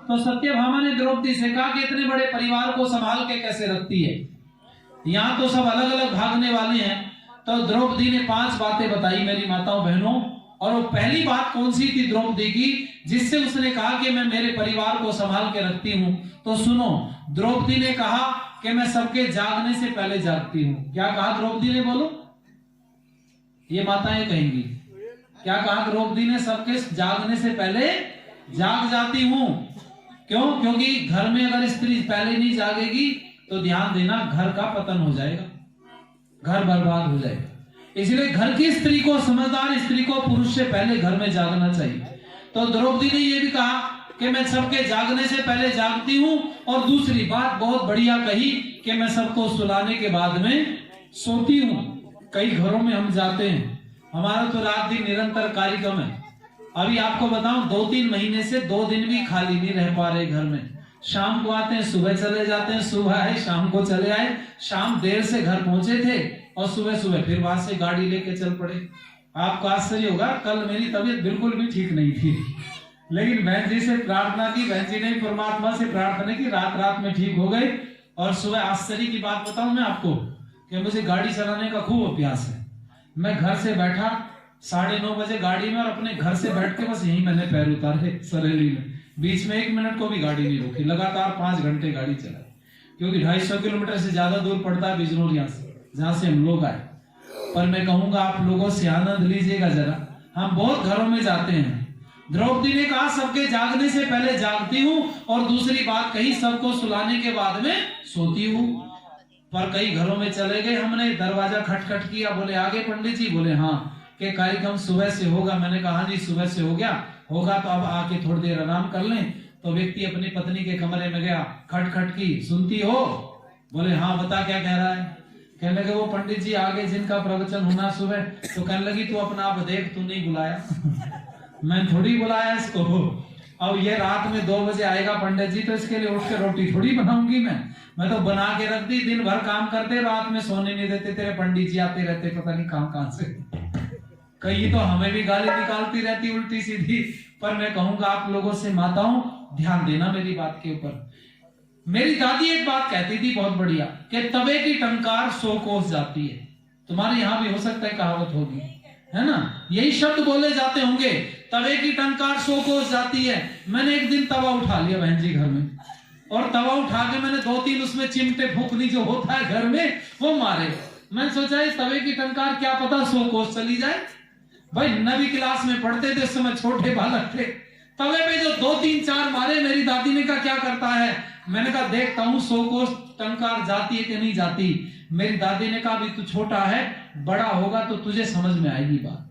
तो सत्यभामा ने द्रौपदी से कहा कि इतने बड़े परिवार को संभाल के कैसे रखती है, यहाँ तो सब अलग अलग भागने वाले हैं। तो द्रौपदी ने 5 बातें बताई मेरी माताओं बहनों, और वो पहली बात कौन सी थी द्रौपदी की, जिससे उसने कहा कि मैं मेरे परिवार को संभाल के रखती हूँ। तो सुनो, द्रौपदी ने कहा कि मैं सबके जागने से पहले जागती हूँ। क्या कहा द्रौपदी ने, बोलो, ये माताएं कहेंगी, क्या कहा द्रौपदी ने? सबके जागने से पहले जाग जाती हूँ। क्यों? क्योंकि घर में अगर स्त्री पहले नहीं जागेगी तो ध्यान देना, घर का पतन हो जाएगा, घर बर्बाद हो जाएगा। इसलिए घर की स्त्री को, समझदार स्त्री को पुरुष से पहले घर में जागना चाहिए। तो द्रौपदी ने यह भी कहा कि मैं सबके जागने से पहले जागती हूँ, और दूसरी बात बहुत बढ़िया कही कि मैं सबको सुलाने के बाद में सोती हूँ। कई घरों में हम जाते हैं, हमारा तो रात दिन निरंतर कार्यक्रम है। अभी आपको बताऊं, 2-3 महीने से 2 दिन भी खाली नहीं रह पा रहे घर में। शाम को आते हैं, सुबह चले जाते हैं, सुबह आए शाम को चले आए, शाम देर से घर पहुंचे थे और सुबह सुबह फिर वहां से गाड़ी लेके चल पड़े। आपको आश्चर्य होगा, कल मेरी तबीयत बिल्कुल भी ठीक नहीं थी, लेकिन बहन जी से प्रार्थना की, बहन जी ने परमात्मा से प्रार्थना की, रात रात में ठीक हो गए। और सुबह आश्चर्य की बात बताऊं मैं आपको कि मुझे गाड़ी चलाने का खूब अभ्यास है। मैं घर से बैठा 9:30 बजे गाड़ी में, और अपने घर से बैठ के बस यही मैंने पैर उतारे सरेली में, बीच में 1 मिनट को भी गाड़ी नहीं रोकी, लगातार 5 घंटे गाड़ी चलाई, क्योंकि 250 किलोमीटर से ज्यादा दूर पड़ता है बिजनौर यहाँ से, जहाँ से हम लोग आए। पर मैं कहूंगा आप लोगों से आनंद लीजिएगा जरा, हम बहुत घरों में जाते हैं। द्रौपदी ने कहा सबके जागने से पहले जागती हूँ, और दूसरी बात कही सबको सुलाने के बाद में सोती हूँ। पर कई घरों में चले गए, हमने दरवाजा खटखट किया, बोले आगे पंडित जी, बोले हाँ, के कार्यक्रम सुबह से होगा। मैंने कहा जी सुबह से हो गया, होगा तो अब आके थोड़ी देर आराम कर लें। तो व्यक्ति अपनी पत्नी के कमरे में गया, खटखट की, सुनती हो? बोले हाँ, बता क्या कह रहा है? कहने लगे वो पंडित जी आगे जिनका प्रवचन होना सुबह। तो कहने लगी तू अपना आप देख, तू नहीं बुलाया मैं थोड़ी बुलाया इसको, अब ये रात में 2 बजे आएगा पंडित जी, तो इसके लिए उठ के रोटी थोड़ी बनाऊंगी मैं तो बना के रख दी। दिन भर काम करते, रात में सोने नहीं देते, तेरे पंडित जी आते रहते पता नहीं कहां से। कई तो हमें भी गाली निकालती रहती उल्टी सीधी। पर मैं कहूंगा आप लोगों से माताओं, ध्यान देना मेरी बात के ऊपर। मेरी दादी एक बात कहती थी बहुत बढ़िया, कि तवे की टंकार 100 कोस जाती है। तुम्हारे यहाँ भी हो सकता है कहावत होगी, है ना, यही शब्द बोले जाते होंगे, तवे की टंकार 100 कोस जाती है। मैंने एक दिन तवा उठा लिया बहन जी घर में, और तवा उठा के मैंने 2-3 उसमें चिमटे फूकनी जो होता है घर में वो मारे। मैंने सोचा इस तवे की टंकार क्या पता 100 कोस चली जाए। भाई 9वीं क्लास में पढ़ते थे, उस समय छोटे बालक थे। तवे पे जो 2-3-4 मारे, मेरी दादी ने कहा क्या करता है? मैंने कहा देखता हूँ 100 कोस टंकार जाती है कि नहीं जाती। मेरी दादी ने कहा अभी तू छोटा है, बड़ा होगा तो तुझे समझ में आएगी बात,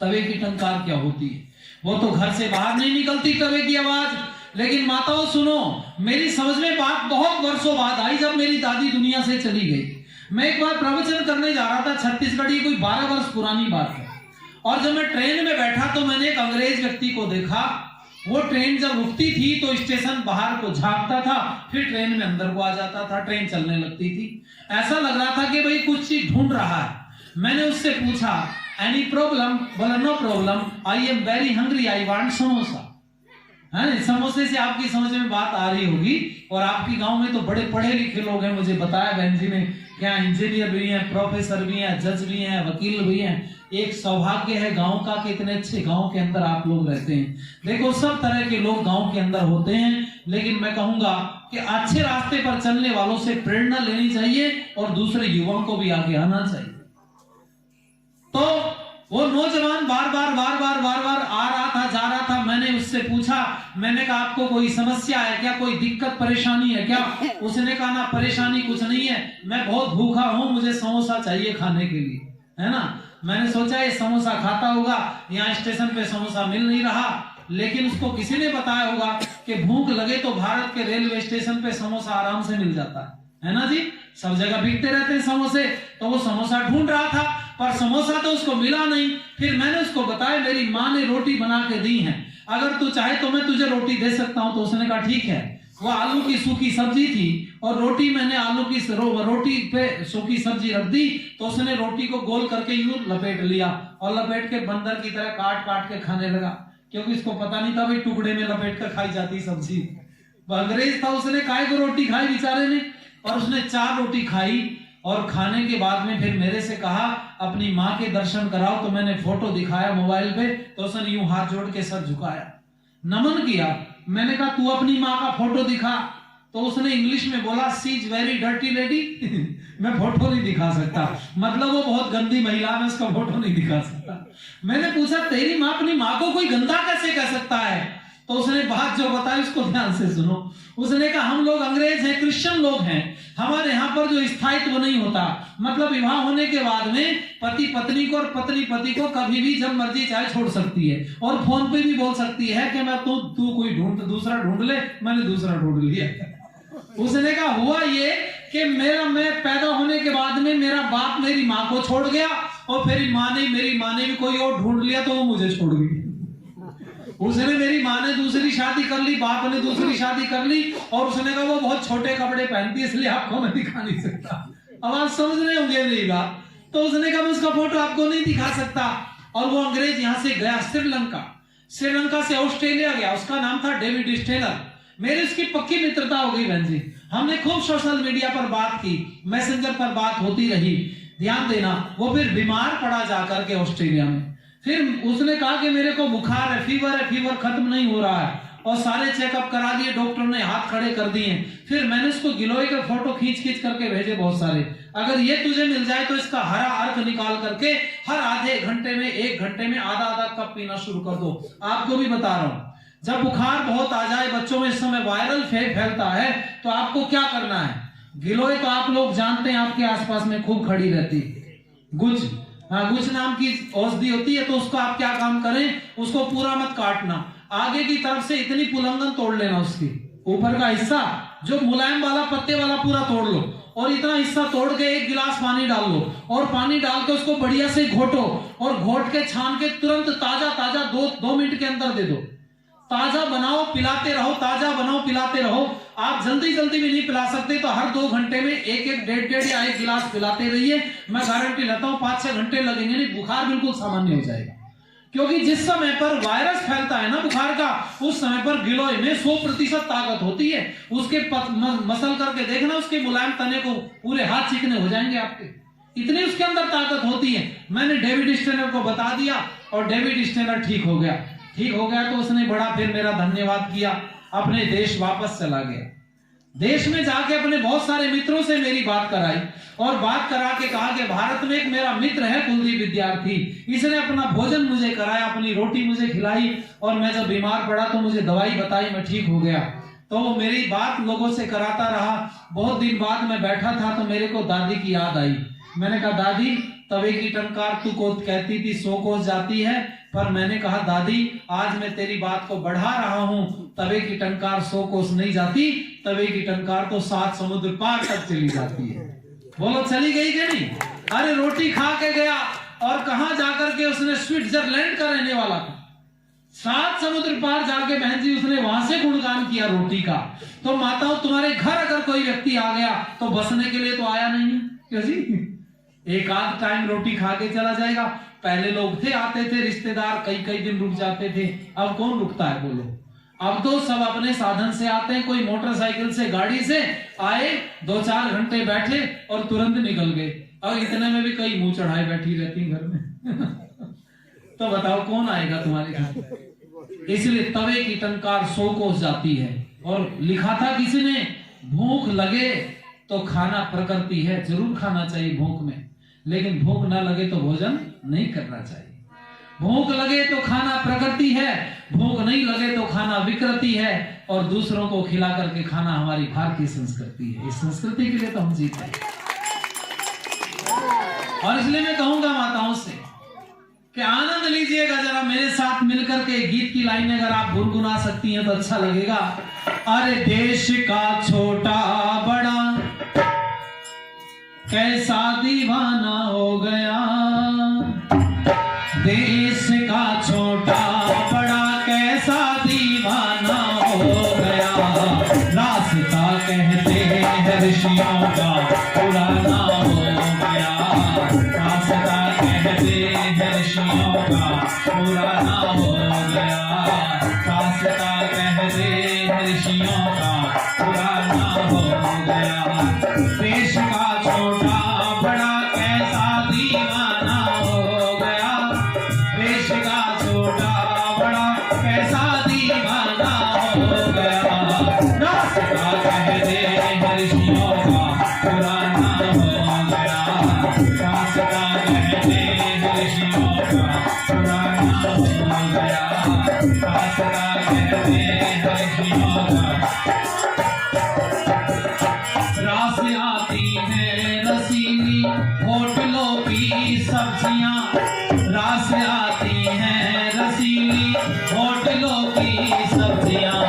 तवे की टंकार क्या होती है। वो तो घर से बाहर नहीं निकलती तवे की आवाज। लेकिन माताओं सुनो, मेरी समझ में बात बहुत वर्षों बाद आई, जब मेरी दादी दुनिया से चली गई। मैं एक बार प्रवचन करने जा रहा था छत्तीसगढ़, ये कोई 12 वर्ष पुरानी बात है। और जब मैं ट्रेन में बैठा तो मैंने एक अंग्रेज व्यक्ति को देखा। वो ट्रेन जब रुकती थी तो स्टेशन बाहर को झांकता था, फिर ट्रेन में अंदर को आ जाता था, ट्रेन चलने लगती थी। ऐसा लग रहा था कि भाई कुछ चीज ढूंढ रहा है। मैंने उससे पूछा एनी प्रॉब्लम? बोला no problem, I am very hungry, I want samosa. है, समोसे से आपकी समझ में बात आ रही होगी। और आपकी गांव में तो बड़े पढ़े लिखे लोग हैं, मुझे बताया बहन जी ने, क्या इंजीनियर भी हैं, प्रोफेसर भी हैं, जज भी हैं, वकील भी हैं। एक सौभाग्य है गांव का कि इतने अच्छे गांव के अंदर आप लोग रहते हैं। देखो सब तरह के लोग गांव के अंदर होते हैं, लेकिन मैं कहूंगा कि अच्छे रास्ते पर चलने वालों से प्रेरणा लेनी चाहिए और दूसरे युवाओं को भी आगे आना चाहिए। तो वो नौजवान बार बार आ रहा था, जा रहा था। मैंने उससे पूछा, मैंने कहा आपको कोई समस्या है क्या, कोई दिक्कत परेशानी है क्या? उसने कहा ना परेशानी कुछ नहीं है, मैं बहुत भूखा हूं, मुझे समोसा चाहिए खाने के लिए, है ना। मैंने सोचा ये समोसा खाता होगा, यहाँ स्टेशन पे समोसा मिल नहीं रहा, लेकिन उसको किसी ने बताया होगा कि भूख लगे तो भारत के रेलवे स्टेशन पे समोसा आराम से मिल जाता है ना जी, सब जगह बिकते रहते हैं समोसे। तो वो समोसा ढूंढ रहा था, पर समोसा तो उसको मिला नहीं। फिर मैंने उसको बताया मेरी माँ ने रोटी बना के दी है, अगर तू चाहे तो मैं तुझे रोटी दे सकता हूँ। तो उसने कहा ठीक है। वो आलू की सूखी सब्जी थी और रोटी, मैंने आलू की रोटी पे सूखी सब्जी रख दी। तो उसने रोटी को गोल करके यूं लपेट लिया और लपेट के बंदर की तरह काट काट के खाने लगा। क्योंकि इसको पता नहीं था भाई टुकड़े में लपेट कर खाई जाती सब्जी। अंग्रेज था, उसने काय को रोटी खाई बेचारे ने, और उसने 4 रोटी खाई। और खाने के बाद में फिर मेरे से कहा अपनी माँ के दर्शन कराओ। तो मैंने फोटो दिखाया मोबाइल पे, तो उसने यूं हाथ जोड़ के सर झुकाया, नमन किया। मैंने कहा तू अपनी माँ का फोटो दिखा। तो उसने इंग्लिश में बोला सी इज वेरी डर्टी लेडी। मैं फोटो नहीं दिखा सकता, मतलब वो बहुत गंदी महिला, मैं उसका फोटो नहीं दिखा सकता। मैंने पूछा तेरी माँ अपनी माँ को कोई गंदा कैसे कह सकता है? तो उसने बात जो बताई उसको ध्यान से सुनो। उसने कहा हम लोग अंग्रेज हैं, क्रिश्चियन लोग हैं, हमारे यहाँ पर जो स्थायित्व नहीं होता, मतलब विवाह होने के बाद में पति पत्नी को और पत्नी पति को कभी भी जब मर्जी चाहे छोड़ सकती है, और फोन पे भी बोल सकती है कि मैं तू कोई दूसरा ढूंढ ले, मैंने दूसरा ढूंढ लिया। उसने कहा हुआ ये कि मैं पैदा होने के बाद में मेरा बाप मेरी माँ को छोड़ गया, और फिर मेरी माँ ने भी कोई और ढूंढ लिया तो वो मुझे छोड़ गई। उसने मेरी माँ ने दूसरी शादी कर ली, बाप ने दूसरी शादी कर ली, और उसने कहा वो बहुत छोटे कपड़े पहनती है इसलिए आपको मैं दिखा नहीं सकता। अब आप समझ रहे होंगे मेरी बात। तो उसने कहा मैं उसका फोटो आपको नहीं दिखा सकता। और वो अंग्रेज यहाँ से गया श्रीलंका से ऑस्ट्रेलिया गया, उसका नाम था डेविड स्टेलर। मेरी उसकी पक्की मित्रता हो गई बहन जी। हमने खूब सोशल मीडिया पर बात की, मैसेंजर पर बात होती रही। ध्यान देना, वो फिर बीमार पड़ा जाकर के ऑस्ट्रेलिया में। फिर उसने कहा कि मेरे को बुखार है, फीवर खत्म नहीं हो रहा है, और सारे चेकअप करा दिए, डॉक्टर ने हाथ खड़े कर दिए। फिर मैंने उसको गिलोय के फोटो खींच करके भेजे बहुत सारे। अगर ये तुझे मिल जाए तो इसका हरा अर्क निकाल करके हर आधे घंटे में 1 घंटे में आधा कप पीना शुरू कर दो। आपको भी बता रहा हूं, जब बुखार बहुत आ जाए, बच्चों में इस समय वायरल फैलता है, तो आपको क्या करना है? गिलोय तो आप लोग जानते हैं, आपके आसपास में खूब खड़ी रहती गुज, गुज नाम की औषधि होती है। तो उसको आप क्या काम करें, उसको पूरा मत काटना, आगे की तरफ से इतनी पुलंगन तोड़ लेना, उसकी ऊपर का हिस्सा जो मुलायम वाला पत्ते वाला पूरा तोड़ लो, और इतना हिस्सा तोड़ के 1 गिलास पानी डाल लो, और पानी डाल के उसको बढ़िया से घोटो, और घोट के छान के तुरंत ताजा 2 मिनट के अंदर दे दो। ताजा बनाओ पिलाते रहो, ताजा बनाओ पिलाते रहो। आप जल्दी भी नहीं पिला सकते तो हर 2 घंटे में 1-1, 1.5 या 1 गिलास पिलाते रहिए। मैं गारंटी लेता हूं 5-6 घंटे लगेंगे, नहीं बुखार बिल्कुल सामान्य हो जाएगा। क्योंकि जिस समय पर वायरस फैलता है ना बुखार का, उस समय पर गिलोय में 100% ताकत होती है। उसके मसल करके देखना, उसके मुलायम तने को पूरे हाथ चिकने हो जाएंगे आपके, इतनी उसके अंदर ताकत होती है। मैंने डेविड स्टेनर को बता दिया, और डेविड स्टेनर ठीक हो गया तो उसने बड़ा फिर मेरा धन्यवाद किया, अपने देश वापस चला गया। देश में जाके अपने बहुत सारे मित्रों से मेरी बात कराई, और बात करा के कहा कि भारत में एक मेरा मित्र है कुलदीप विद्यार्थी, इसने अपना भोजन मुझे कराया, अपनी रोटी मुझे खिलाई, और मैं जब बीमार पड़ा तो मुझे दवाई बताई, मैं ठीक हो गया। तो वो मेरी बात लोगों से कराता रहा। बहुत दिन बाद मैं बैठा था तो मेरे को दादी की याद आई। मैंने कहा दादी, तवे की टंकार तू को कहती थी 100 कोस जाती है, पर मैंने कहा दादी आज मैं तेरी बात को बढ़ा रहा हूं, तवे की टंकार 100 कोस नहीं जाती, तवे की टंकार तो 7 समुद्र पार तक चली जाती है। बोलो चली गई कि नहीं? अरे रोटी खा के गया, और कहां जाकर के उसने स्विट्जरलैंड का रहने वाला था, 7 समुद्र पार जाके बहन जी उसने वहां से गुणगान किया रोटी का। तो माताओं, तुम्हारे घर अगर कोई व्यक्ति आ गया तो बसने के लिए तो आया नहीं, क्यों जी? एक आध टाइम रोटी खा के चला जाएगा। पहले लोग थे, आते थे रिश्तेदार, कई दिन रुक जाते थे। अब कौन रुकता है बोलो? अब तो सब अपने साधन से आते हैं, कोई मोटरसाइकिल से, गाड़ी से आए, 2-4 घंटे बैठे और तुरंत निकल गए। और इतने में भी कई मुंह चढ़ाए बैठी रहती घर में। तो बताओ कौन आएगा तुम्हारे घर? इसलिए तवे की टंकार 100 कोस जाती है। और लिखा था किसी ने, भूख लगे तो खाना प्रकृति है, जरूर खाना चाहिए भूख में, लेकिन भूख ना लगे तो भोजन नहीं करना चाहिए। भूख लगे तो खाना प्रकृति है, भूख नहीं लगे तो खाना विकृति है, और दूसरों को खिला करके खाना हमारी भारतीय संस्कृति है। इस संस्कृति के लिए तो हम जीते हैं। और इसलिए मैं कहूंगा माताओं से कि आनंद लीजिएगा जरा मेरे साथ मिलकर के। गीत की लाइन अगर आप गुनगुना सकती हैं तो अच्छा लगेगा। अरे देश का छोटा बड़ा कैसा दीवाना हो गया, देश का छोटा बड़ा कैसा दीवाना हो गया, रास्ता कहते हैं ऋषियों का पुराना हो गया, रास्ता कहते हैं ऋषियों का पुराना हो गया। ऋषियों का पुराना हो गया। देश का छोटा बड़ा कैसा दीवाना हो गया। देश का छोटा बड़ा कैसा दीवाना हो गया। रास्ता कह दे ऋषियों का पुराना हो गया। रास्ता कह दे ऋषियों का पुराना हो गया। रास्ता कह दे ऋषियों का। रास आती है रसीली होटलों की सब्जियां। रास आती हैं रसीली होटलों की सब्जियां।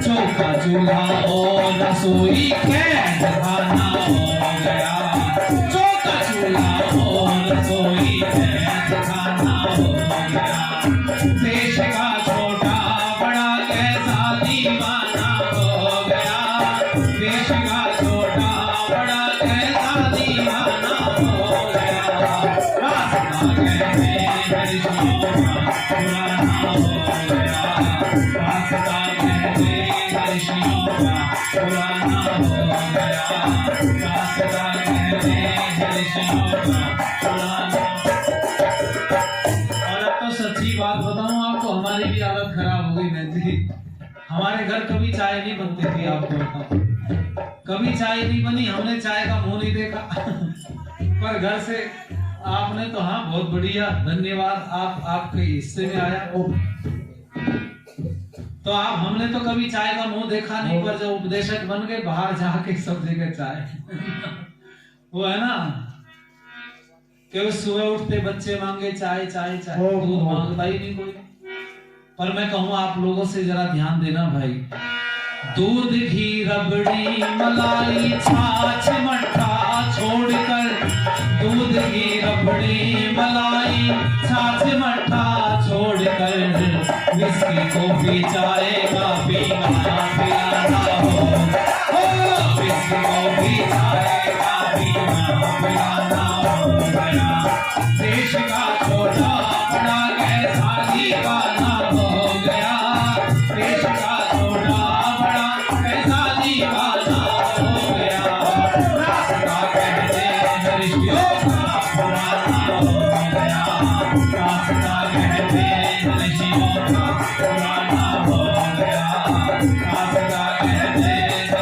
चौका चूल्हा और रसोई कैद खाना हो गया। चौका चूल्हा और रसोई कैद खाना हो गया। देश का छोटा बड़ा कैसा दीवाना हो गया। देश का छोटा बड़ा कैसा दीवाना हो गया। रास्ता कहते ऋषियों का पुराना हो गया। रास्ता कहते ऋषियों का पुराना हो गया। रास्ता कहते ऋषियों का पुराना। और अब तो सच्ची बात बताऊं आपको, हमारी भी हालत खराब हो गई रहती। हमारे घर कभी चाय नहीं बनती थी, आपको बताऊं। कभी चाय नहीं बनी, हमने चाय का मुंह नहीं देखा। पर घर से आपने तो हाँ बहुत बढ़िया, धन्यवाद, आप आपके हिस्से में आया। तो आप हमने तो कभी चाय का मुंह देखा नहीं, पर जब उपदेशक बन गए बाहर जाके सब जगह चाय। वो है ना कि सुबह उठते बच्चे मांगे चाय चाय चाय, दूध मांगता ही नहीं कोई। पर मैं कहूँ आप लोगों से जरा ध्यान देना भाई। दूध घी रबड़ी मलाई छाछ मट्ठा छोड़कर, दूध घी रबड़ी मलाई छाछ मट्ठा छोड़कर, विस्की कॉफी चाय का पीना पिलाना हो। विस्की कॉफी चाय का पीना पिलाना हो गया। देश का छोटा बड़ा कैसा दीवाना हो गया। देश का छोटा बड़ा कैसा दीवाना हो गया। रास्ता कहते ऋषियों का पुराना हो गया। रास्ता कहते ऋषियों का पुराना हो गया। रास्ता कहते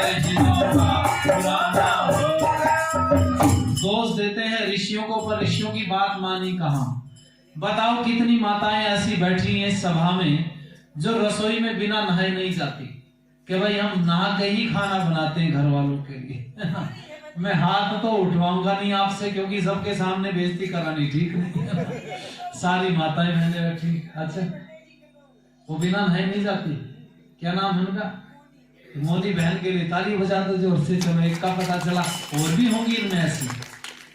ऋषियों का पुराना हो गया। दोष देते हैं ऋषियों को, पर ऋषियों की बात मानी कहाँ। बताओ कितनी माताएं ऐसी बैठी हैं सभा में जो रसोई में बिना नहाए नहीं जाती, कि भाई हम नहा के ही खाना बनाते हैं घर वालों के लिए। मैं हाथ तो उठवाऊंगा नहीं आपसे, क्योंकि सबके सामने बेइज्जती करानी ठीक नहीं। सारी माताएं बहनें बैठी, अच्छा वो बिना नहाए नहीं जाती। क्या नाम है उनका? मोदी बहन के लिए ताली बजा दो जोर से। चलो एक का पता चला, और भी होंगी इनमें ऐसी।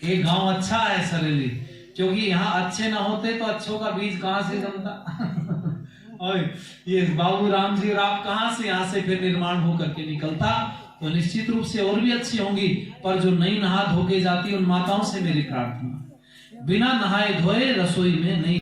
एक गांव अच्छा है सरेली, क्योंकि यहाँ अच्छे ना होते तो अच्छों का बीज कहाँ से जमता। और ये बाबू राम जी राव कहाँ से यहाँ से फिर निर्माण होकर के निकलता। तो निश्चित रूप से और भी अच्छी होंगी, पर जो नहीं नहा धो के जाती उन माताओं से मेरी प्रार्थना, बिना नहाए धोए रसोई में नहीं